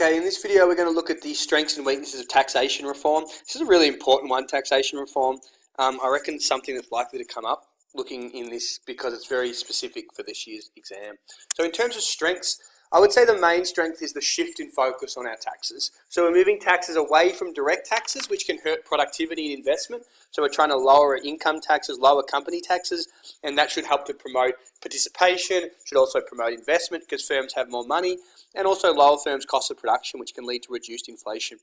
Okay, in this video we're going to look at the strengths and weaknesses of taxation reform. This is a really important one, taxation reform. I reckon it's something that's likely to come up looking in this because it's very specific for this year's exam. So in terms of strengths, I would say the main strength is the shift in focus on our taxes. So we're moving taxes away from direct taxes, which can hurt productivity and investment. So we're trying to lower income taxes, lower company taxes, and that should help to promote participation, should also promote investment because firms have more money, and also lower firms' cost of production, which can lead to reduced inflation.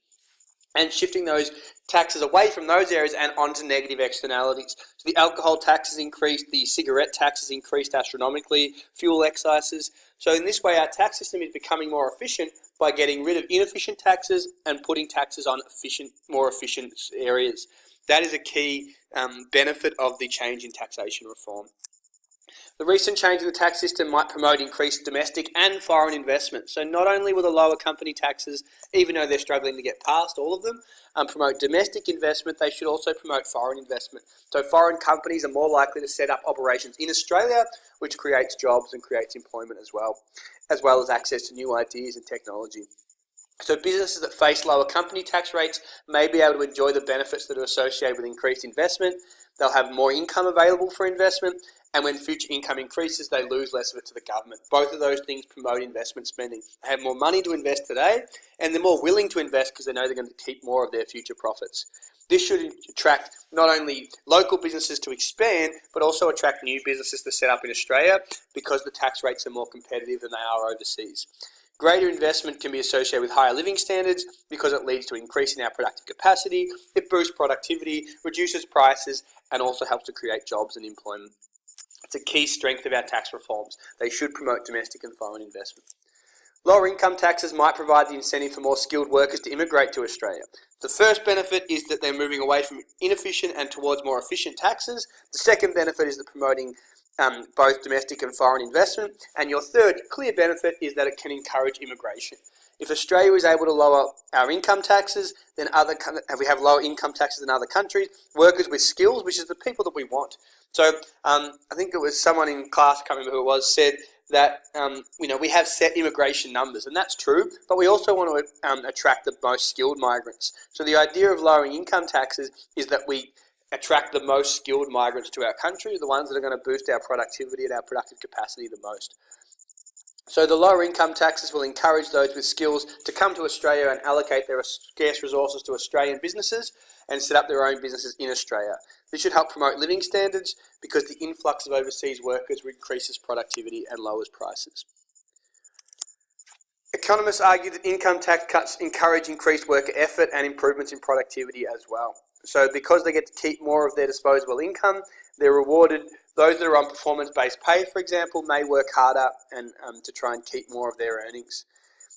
And shifting those taxes away from those areas and onto negative externalities. So the alcohol tax has increased, the cigarette tax has increased astronomically, fuel excises. So in this way, our tax system is becoming more efficient by getting rid of inefficient taxes and putting taxes on more efficient areas. That is a key benefit of the change in taxation reform. The recent change in the tax system might promote increased domestic and foreign investment. So not only will the lower company taxes, even though they're struggling to get past all of them, promote domestic investment, they should also promote foreign investment. So foreign companies are more likely to set up operations in Australia, which creates jobs and creates employment as well as access to new ideas and technology. So businesses that face lower company tax rates may be able to enjoy the benefits that are associated with increased investment. They'll have more income available for investment, and when future income increases, they lose less of it to the government. Both of those things promote investment spending. They have more money to invest today, and they're more willing to invest because they know they're going to keep more of their future profits. This should attract not only local businesses to expand, but also attract new businesses to set up in Australia because the tax rates are more competitive than they are overseas. Greater investment can be associated with higher living standards because it leads to increasing our productive capacity, it boosts productivity, reduces prices, and also helps to create jobs and employment. It's a key strength of our tax reforms. They should promote domestic and foreign investment. Lower income taxes might provide the incentive for more skilled workers to immigrate to Australia. The first benefit is that they're moving away from inefficient and towards more efficient taxes. The second benefit is that promoting both domestic and foreign investment. And your third clear benefit is that it can encourage immigration. If Australia is able to lower our income taxes, then we have lower income taxes than other countries, workers with skills, which is the people that we want. So I think it was someone in class, I can't remember who it was, said that we have set immigration numbers, and that's true, but we also want to attract the most skilled migrants. So the idea of lowering income taxes is that we attract the most skilled migrants to our country, the ones that are going to boost our productivity and our productive capacity the most. So the lower income taxes will encourage those with skills to come to Australia and allocate their scarce resources to Australian businesses and set up their own businesses in Australia. This should help promote living standards because the influx of overseas workers increases productivity and lowers prices. Economists argue that income tax cuts encourage increased worker effort and improvements in productivity as well. So because they get to keep more of their disposable income, they're rewarded. Those that are on performance-based pay, for example, may work harder and to try and keep more of their earnings.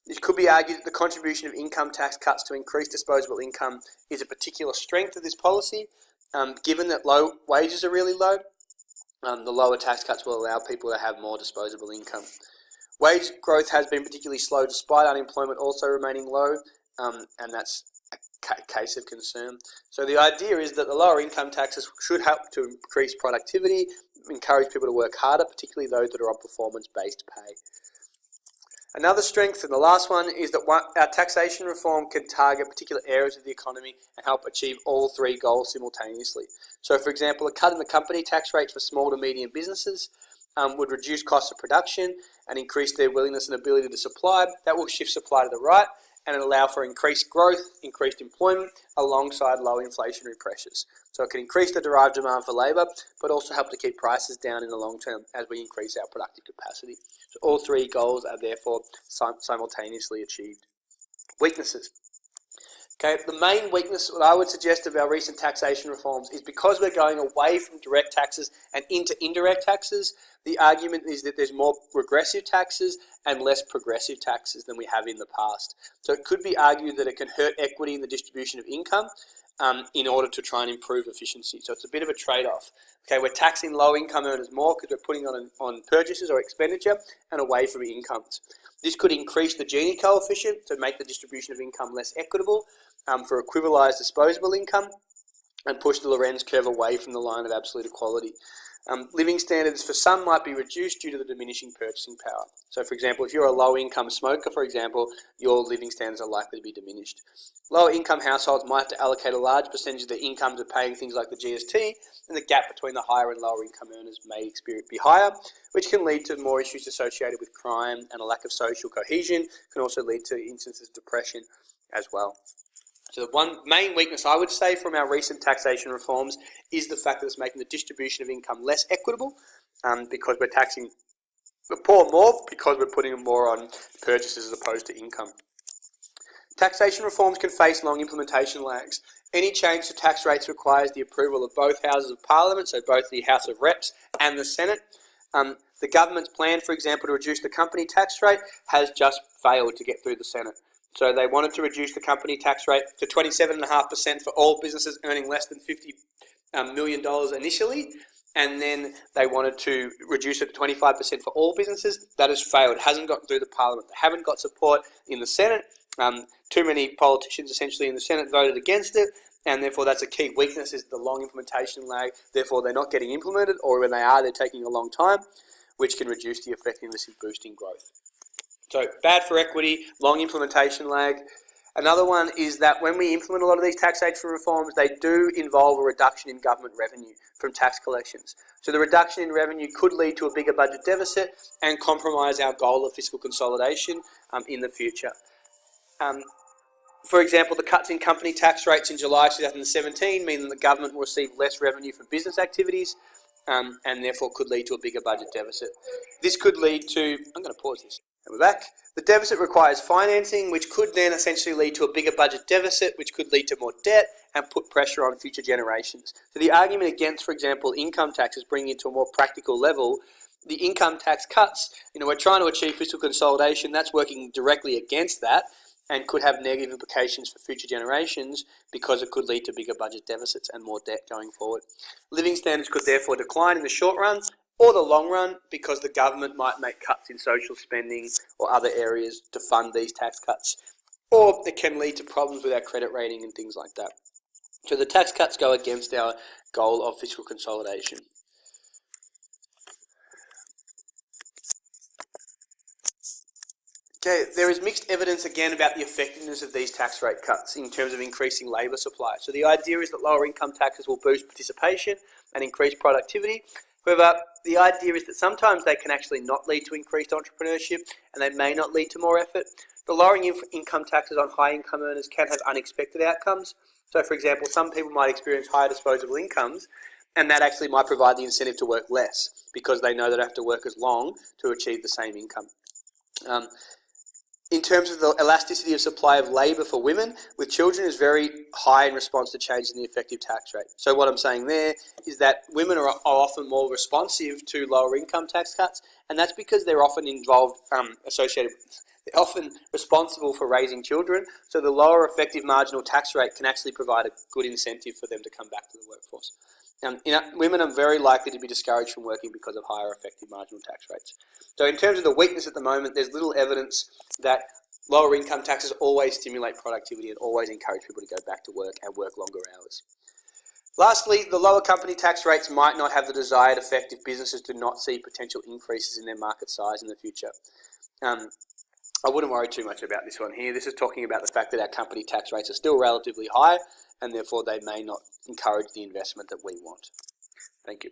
It could be argued that the contribution of income tax cuts to increase disposable income is a particular strength of this policy. Given that low wages are really low, the lower tax cuts will allow people to have more disposable income. Wage growth has been particularly slow despite unemployment also remaining low, and that's a case of concern. So the idea is that the lower income taxes should help to increase productivity, encourage people to work harder, particularly those that are on performance-based pay. Another strength, and the last one, is that our taxation reform can target particular areas of the economy and help achieve all three goals simultaneously. So, for example, a cut in the company tax rate for small to medium businesses would reduce costs of production and increase their willingness and ability to supply. That will shift supply to the right and allow for increased growth, increased employment, alongside low inflationary pressures. So it can increase the derived demand for labour, but also help to keep prices down in the long term as we increase our productive capacity. So all three goals are therefore simultaneously achieved. Weaknesses. Okay, the main weakness, what I would suggest of our recent taxation reforms is because we're going away from direct taxes and into indirect taxes, the argument is that there's more regressive taxes and less progressive taxes than we have in the past. So it could be argued that it can hurt equity in the distribution of income in order to try and improve efficiency. So it's a bit of a trade-off. Okay, we're taxing low-income earners more because we're putting on purchases or expenditure and away from incomes. This could increase the Gini coefficient to make the distribution of income less equitable for equivalised disposable income and push the Lorenz curve away from the line of absolute equality. Living standards for some might be reduced due to the diminishing purchasing power. So, for example, if you're a low-income smoker, for example, your living standards are likely to be diminished. Lower-income households might have to allocate a large percentage of their income to paying things like the GST, and the gap between the higher and lower-income earners may be higher, which can lead to more issues associated with crime and a lack of social cohesion. Can also lead to instances of depression as well. So the one main weakness I would say from our recent taxation reforms is the fact that it's making the distribution of income less equitable, because we're taxing the poor more because we're putting more on purchases as opposed to income. Taxation reforms can face long implementation lags. Any change to tax rates requires the approval of both houses of Parliament, so both the House of Reps and the Senate. The government's plan, for example, to reduce the company tax rate has just failed to get through the Senate. So they wanted to reduce the company tax rate to 27.5% for all businesses earning less than $50 million initially, and then they wanted to reduce it to 25% for all businesses. That has failed. It hasn't gotten through the Parliament. They haven't got support in the Senate. Too many politicians essentially in the Senate voted against it, and therefore that's a key weakness, is the long implementation lag. Therefore they're not getting implemented, or when they are, they're taking a long time, which can reduce the effectiveness in boosting growth. So bad for equity, long implementation lag. Another one is that when we implement a lot of these taxation reforms, they do involve a reduction in government revenue from tax collections. So the reduction in revenue could lead to a bigger budget deficit and compromise our goal of fiscal consolidation in the future. For example, the cuts in company tax rates in July 2017 mean that the government will receive less revenue from business activities, and therefore could lead to a bigger budget deficit. This could lead to, I'm going to pause this, and we're back. The deficit requires financing, which could then essentially lead to a bigger budget deficit, which could lead to more debt and put pressure on future generations. So the argument against, for example, income taxes, bringing it to a more practical level, the income tax cuts, we're trying to achieve fiscal consolidation, that's working directly against that, and could have negative implications for future generations because it could lead to bigger budget deficits and more debt going forward. Living standards could therefore decline in the short run or the long run because the government might make cuts in social spending or other areas to fund these tax cuts, or it can lead to problems with our credit rating and things like that. So the tax cuts go against our goal of fiscal consolidation. Okay, there is mixed evidence again about the effectiveness of these tax rate cuts in terms of increasing labour supply. So the idea is that lower income taxes will boost participation and increase productivity. However, the idea is that sometimes they can actually not lead to increased entrepreneurship, and they may not lead to more effort. The lowering income taxes on high income earners can have unexpected outcomes. So for example, some people might experience higher disposable incomes, and that actually might provide the incentive to work less because they know they don't have to work as long to achieve the same income. In terms of the elasticity of supply of labour for women with children is very high in response to changes in the effective tax rate. So what I'm saying there is that women are often more responsive to lower income tax cuts, and that's because they're often they're often responsible for raising children, so the lower effective marginal tax rate can actually provide a good incentive for them to come back to the workforce. Women are very likely to be discouraged from working because of higher effective marginal tax rates. So in terms of the weakness at the moment, there's little evidence that lower income taxes always stimulate productivity and always encourage people to go back to work and work longer hours. Lastly, the lower company tax rates might not have the desired effect if businesses do not see potential increases in their market size in the future. I wouldn't worry too much about this one here. This is talking about the fact that our company tax rates are still relatively high, and therefore they may not encourage the investment that we want. Thank you.